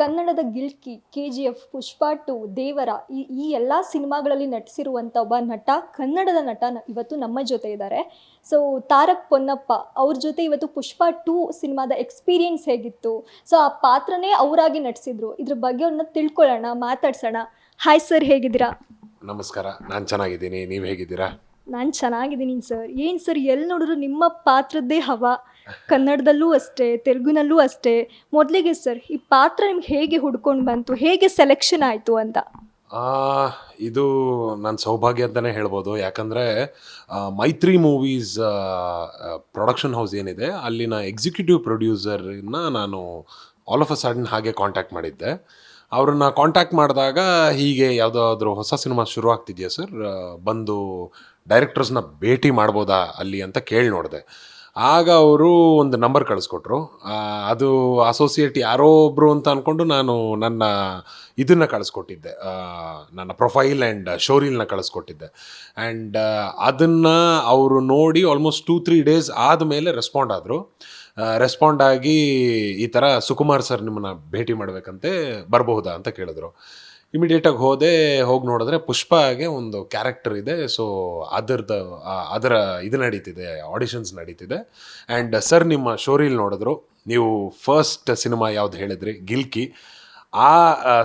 ಕನ್ನಡದ ಗಿಲ್ಕಿ, ಕೆಜಿಎಫ್, ಪುಷ್ಪ 2, ದೇವರ ಈ ಎಲ್ಲ ಸಿನಿಮಾಗಳಲ್ಲಿ ನಟಿಸಿರುವಂಥ ಒಬ್ಬ ನಟ, ಕನ್ನಡದ ನಟ ಇವತ್ತು ನಮ್ಮ ಜೊತೆ ಇದ್ದಾರೆ. ಸೊ ತಾರಕ್ ಪೊನ್ನಪ್ಪ ಅವ್ರ ಜೊತೆ ಇವತ್ತು ಪುಷ್ಪ 2 ಸಿನಿಮಾದ ಎಕ್ಸ್ಪೀರಿಯನ್ಸ್ ಹೇಗಿತ್ತು, ಸೊ ಆ ಪಾತ್ರನೇ ಅವರಾಗಿ ನಟಿಸಿದ್ರು, ಇದ್ರ ಬಗ್ಗೆ ಅವ್ರನ್ನ ತಿಳ್ಕೊಳ್ಳೋಣ, ಮಾತಾಡ್ಸೋಣ. ಹಾಯ್ ಸರ್, ಹೇಗಿದ್ದೀರಾ? ನಮಸ್ಕಾರ, ನಾನು ಚೆನ್ನಾಗಿದ್ದೀನಿ. ನೀವು ಹೇಗಿದ್ದೀರಾ? ನಾನು ಚೆನ್ನಾಗಿದ್ದೀನಿ ಸರ್. ಏನು ಸರ್, ಎಲ್ಲಿ ನೋಡಿದ್ರು ನಿಮ್ಮ ಪಾತ್ರದ್ದೇ ಹವಾ, ಕನ್ನಡದಲ್ಲೂ ಅಷ್ಟೇ, ತೆಲುಗುನಲ್ಲೂ ಅಷ್ಟೇ. ಮೊದಲಿಗೆ ಸರ್, ಈ ಪಾತ್ರ ನಿಮ್ಗೆ ಹೇಗೆ ಹುಡ್ಕೊಂಡು ಬಂತು, ಹೇಗೆ ಸೆಲೆಕ್ಷನ್ ಆಯಿತು ಅಂತ? ಇದು ನನ್ನ ಸೌಭಾಗ್ಯ ಅಂತಲೇ ಹೇಳ್ಬೋದು. ಯಾಕಂದರೆ ಮೈತ್ರಿ ಮೂವೀಸ್ ಪ್ರೊಡಕ್ಷನ್ ಹೌಸ್ ಏನಿದೆ, ಅಲ್ಲಿನ ಎಕ್ಸಿಕ್ಯೂಟಿವ್ ಪ್ರೊಡ್ಯೂಸರ್ನ ನಾನು ಆಲ್ ಆಫ್ ಅ ಸಡನ್ ಹಾಗೆ ಕಾಂಟ್ಯಾಕ್ಟ್ ಮಾಡಿದ್ದೆ. ಅವ್ರನ್ನ ಕಾಂಟ್ಯಾಕ್ಟ್ ಮಾಡಿದಾಗ, ಹೀಗೆ ಯಾವುದಾದ್ರೂ ಹೊಸ ಸಿನಿಮಾ ಶುರು ಆಗ್ತಿದೆಯಾ ಸರ್, ಬಂದು ಡೈರೆಕ್ಟರ್ಸ್ನ ಭೇಟಿ ಮಾಡ್ಬೋದಾ ಅಲ್ಲಿ ಅಂತ ಕೇಳಿ ನೋಡಿದೆ. ಆಗ ಅವರು ಒಂದು ನಂಬರ್ ಕಳಿಸ್ಕೊಟ್ರು. ಅದು ಅಸೋಸಿಯೇಟ್ ಯಾರೋ ಒಬ್ಬರು ಅಂತ ಅಂದ್ಕೊಂಡು ನಾನು ನನ್ನ ಇದನ್ನು ಕಳಿಸ್ಕೊಟ್ಟಿದ್ದೆ, ನನ್ನ ಪ್ರೊಫೈಲ್ ಆ್ಯಂಡ್ ಶೋರೀಲ್ನ ಕಳಿಸ್ಕೊಟ್ಟಿದ್ದೆ. ಆ್ಯಂಡ್ ಅದನ್ನು ಅವರು ನೋಡಿ ಆಲ್ಮೋಸ್ಟ್ 2-3 ಡೇಸ್ ಆದಮೇಲೆ ರೆಸ್ಪಾಂಡ್ ಆಗಿ, ಈ ಥರ ಸುಕುಮಾರ್ ಸರ್ ನಿಮ್ಮನ್ನು ಭೇಟಿ ಮಾಡಬೇಕಂತೆ, ಬರಬಹುದಾ ಅಂತ ಕೇಳಿದ್ರು. ಇಮಿಡಿಯೇಟಾಗಿ ಹೋಗಿ ನೋಡಿದ್ರೆ ಪುಷ್ಪಾಗೆ ಒಂದು ಕ್ಯಾರೆಕ್ಟರ್ ಇದೆ. ಸೊ ಅದರ ಇದು ನಡೀತಿದೆ, ಆಡಿಷನ್ಸ್ ನಡೀತಿದೆ. ಆ್ಯಂಡ್ ಸರ್ ನಿಮ್ಮ ಶೋರೀಲ್ ನೋಡಿದ್ರು, ನೀವು ಫಸ್ಟ್ ಸಿನಿಮಾ ಯಾವ್ದು ಹೇಳಿದ್ರಿ, ಗಿಲ್ಕಿ, ಆ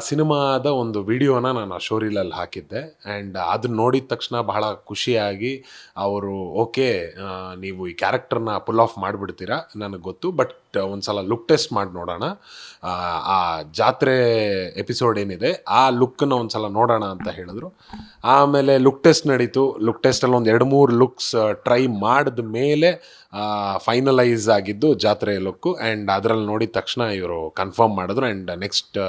ಸಿನಿಮಾದ ಒಂದು ವಿಡಿಯೋನ ನಾನು ಆ ಶೋರೀಲಲ್ಲಿ ಹಾಕಿದ್ದೆ. ಆ್ಯಂಡ್ ಅದನ್ನ ನೋಡಿದ ತಕ್ಷಣ ಬಹಳ ಖುಷಿಯಾಗಿ ಅವರು, ಓಕೆ, ನೀವು ಈ ಕ್ಯಾರೆಕ್ಟರ್ನ ಪುಲ್ ಆಫ್ ಮಾಡಿಬಿಡ್ತೀರಾ ನನಗೆ ಗೊತ್ತು, ಬಟ್ ಒಂದು ಸಲ ಲುಕ್ ಟೆಸ್ಟ್ ಮಾಡಿ ನೋಡೋಣ, ಆ ಜಾತ್ರೆ ಎಪಿಸೋಡ್ ಏನಿದೆ ಆ ಲುಕ್ಕನ್ನು ಒಂದು ಸಲ ನೋಡೋಣ ಅಂತ ಹೇಳಿದ್ರು. ಆಮೇಲೆ ಲುಕ್ ಟೆಸ್ಟ್ ನಡೀತು. ಲುಕ್ ಟೆಸ್ಟಲ್ಲಿ ಒಂದು 2-3 ಲುಕ್ಸ್ ಟ್ರೈ ಮಾಡಿದ ಮೇಲೆ ಫೈನಲೈಸ್ ಆಗಿದ್ದು ಜಾತ್ರೆ ಲುಕ್ಕು. ಆ್ಯಂಡ್ ಅದರಲ್ಲಿ ನೋಡಿದ ತಕ್ಷಣ ಇವರು ಕನ್ಫರ್ಮ್ ಮಾಡಿದ್ರು. ಆ್ಯಂಡ್ ನೆಕ್ಸ್ಟ್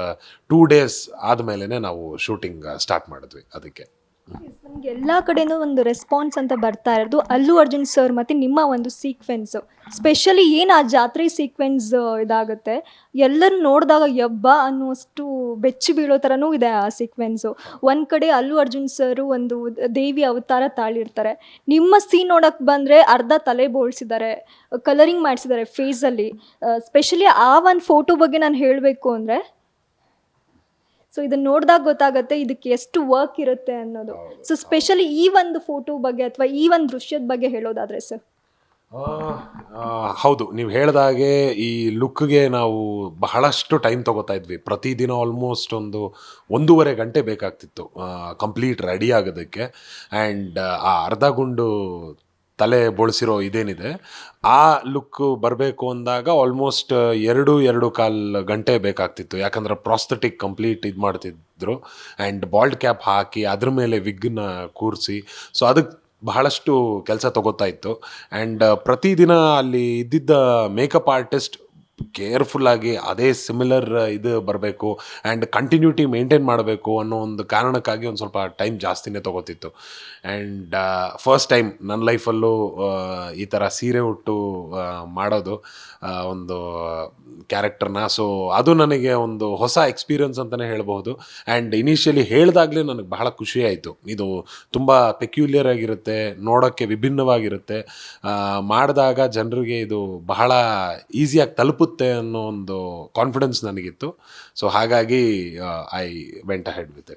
2 ಡೇಸ್ ಆದಮೇಲೆ ನಾವು ಶೂಟಿಂಗ್ ಸ್ಟಾರ್ಟ್ ಮಾಡಿದ್ವಿ. ಅದಕ್ಕೆ ನಮ್ಗೆ ಎಲ್ಲ ಕಡೆಯೂ ಒಂದು ರೆಸ್ಪಾನ್ಸ್ ಅಂತ ಬರ್ತಾ ಇರೋದು ಅಲ್ಲು ಅರ್ಜುನ್ ಸರ್ ಮತ್ತು ನಿಮ್ಮ ಒಂದು ಸೀಕ್ವೆನ್ಸು, ಸ್ಪೆಷಲಿ ಏನು ಆ ಜಾತ್ರೆ ಸೀಕ್ವೆನ್ಸ್ ಇದಾಗುತ್ತೆ, ಎಲ್ಲರೂ ನೋಡಿದಾಗ ಯಬ್ಬ ಅನ್ನುವಷ್ಟು ಬೆಚ್ಚಿ ಬೀಳೋ ಥರನೂ ಇದೆ ಆ ಸೀಕ್ವೆನ್ಸು. ಒಂದು ಕಡೆ ಅಲ್ಲು ಅರ್ಜುನ್ ಸರು ಒಂದು ದೇವಿ ಅವತಾರ ತಾಳಿರ್ತಾರೆ, ನಿಮ್ಮ ಸೀನ್ ನೋಡೋಕ್ಕೆ ಬಂದರೆ ಅರ್ಧ ತಲೆ ಬೋಳ್ಸಿದ್ದಾರೆ, ಕಲರಿಂಗ್ ಮಾಡಿಸಿದ್ದಾರೆ ಫೇಸಲ್ಲಿ. ಸ್ಪೆಷಲಿ ಆ ಒಂದು ಫೋಟೋ ಬಗ್ಗೆ ನಾನು ಹೇಳಬೇಕು ಅಂದರೆ, ಸೊ ಇದನ್ನು ನೋಡಿದಾಗ ಗೊತ್ತಾಗುತ್ತೆ ಇದಕ್ಕೆ ಎಷ್ಟು ವರ್ಕ್ ಇರುತ್ತೆ ಅನ್ನೋದು. ಸೊ ಸ್ಪೆಷಲಿ ಈ ಒಂದು ಫೋಟೋ ಬಗ್ಗೆ ಅಥವಾ ಈ ಒಂದು ದೃಶ್ಯದ ಬಗ್ಗೆ ಹೇಳೋದಾದರೆ ಸರ್? ಹೌದು, ನೀವು ಹೇಳಿದಾಗೆ ಈ ಲುಕ್ಗೆ ನಾವು ಬಹಳಷ್ಟು ಟೈಮ್ ತೊಗೋತಾ ಇದ್ವಿ. ಪ್ರತಿದಿನ ಆಲ್ಮೋಸ್ಟ್ 1.5 ಗಂಟೆ ಬೇಕಾಗ್ತಿತ್ತು ಕಂಪ್ಲೀಟ್ ರೆಡಿ ಆಗೋದಕ್ಕೆ. ಆ್ಯಂಡ್ ಆ ಅರ್ಧ ಗುಂಡು ತಲೆ ಬೋಳಿಸಿರೋ ಇದೇನಿದೆ, ಆ ಲುಕ್ ಬರಬೇಕು ಅಂದಾಗ ಆಲ್ಮೋಸ್ಟ್ 2-2.25 ಗಂಟೆ ಬೇಕಾಗ್ತಿತ್ತು. ಯಾಕಂದರೆ ಪ್ರಾಸ್ಥೆಟಿಕ್ ಕಂಪ್ಲೀಟ್ ಇದು ಮಾಡ್ತಿದ್ರು. ಆ್ಯಂಡ್ ಬಾಲ್ಡ್ ಕ್ಯಾಪ್ ಹಾಕಿ ಅದ್ರ ಮೇಲೆ ವಿಗ್ನ ಕೂರಿಸಿ, ಸೊ ಅದಕ್ಕೆ ಬಹಳಷ್ಟು ಕೆಲಸ ತೊಗೋತಾ ಇತ್ತು. ಆ್ಯಂಡ್ ಪ್ರತಿದಿನ ಅಲ್ಲಿ ಇದ್ದಿದ್ದ ಮೇಕಪ್ ಆರ್ಟಿಸ್ಟ್ ಕೇರ್ಫುಲ್ಲಾಗಿ ಅದೇ ಸಿಮಿಲರ್ ಇದು ಬರಬೇಕು ಆ್ಯಂಡ್ ಕಂಟಿನ್ಯೂಟಿ ಮೇಂಟೈನ್ ಮಾಡಬೇಕು ಅನ್ನೋ ಒಂದು ಕಾರಣಕ್ಕಾಗಿ ಒಂದು ಸ್ವಲ್ಪ ಟೈಮ್ ಜಾಸ್ತಿನೇ ತೊಗೋತಿತ್ತು. ಆ್ಯಂಡ್ ಫಸ್ಟ್ ಟೈಮ್ ನನ್ನ ಲೈಫಲ್ಲೂ ಈ ಥರ ಸೀರೆ ಉಟ್ಟು ಮಾಡೋದು ಒಂದು ಕ್ಯಾರೆಕ್ಟರ್ನ. ಸೊ ಅದು ನನಗೆ ಒಂದು ಹೊಸ ಎಕ್ಸ್ಪೀರಿಯನ್ಸ್ ಅಂತಲೇ ಹೇಳ್ಬೋದು. ಆ್ಯಂಡ್ ಇನಿಷಿಯಲಿ ಹೇಳಿದಾಗಲೇ ನನಗೆ ಬಹಳ ಖುಷಿ ಆಯಿತು. ಇದು ತುಂಬ ಪೆಕ್ಯುಲಿಯರ್ ಆಗಿರುತ್ತೆ, ನೋಡೋಕ್ಕೆ ವಿಭಿನ್ನವಾಗಿರುತ್ತೆ, ಮಾಡಿದಾಗ ಜನರಿಗೆ ಇದು ಬಹಳ ಈಸಿಯಾಗಿ ತಲುಪುತ್ತೆ ಅನ್ನೋ ಒಂದು ಕಾನ್ಫಿಡೆನ್ಸ್ ನನಗಿತ್ತು. ಸೊ ಹಾಗಾಗಿ I went ahead with it.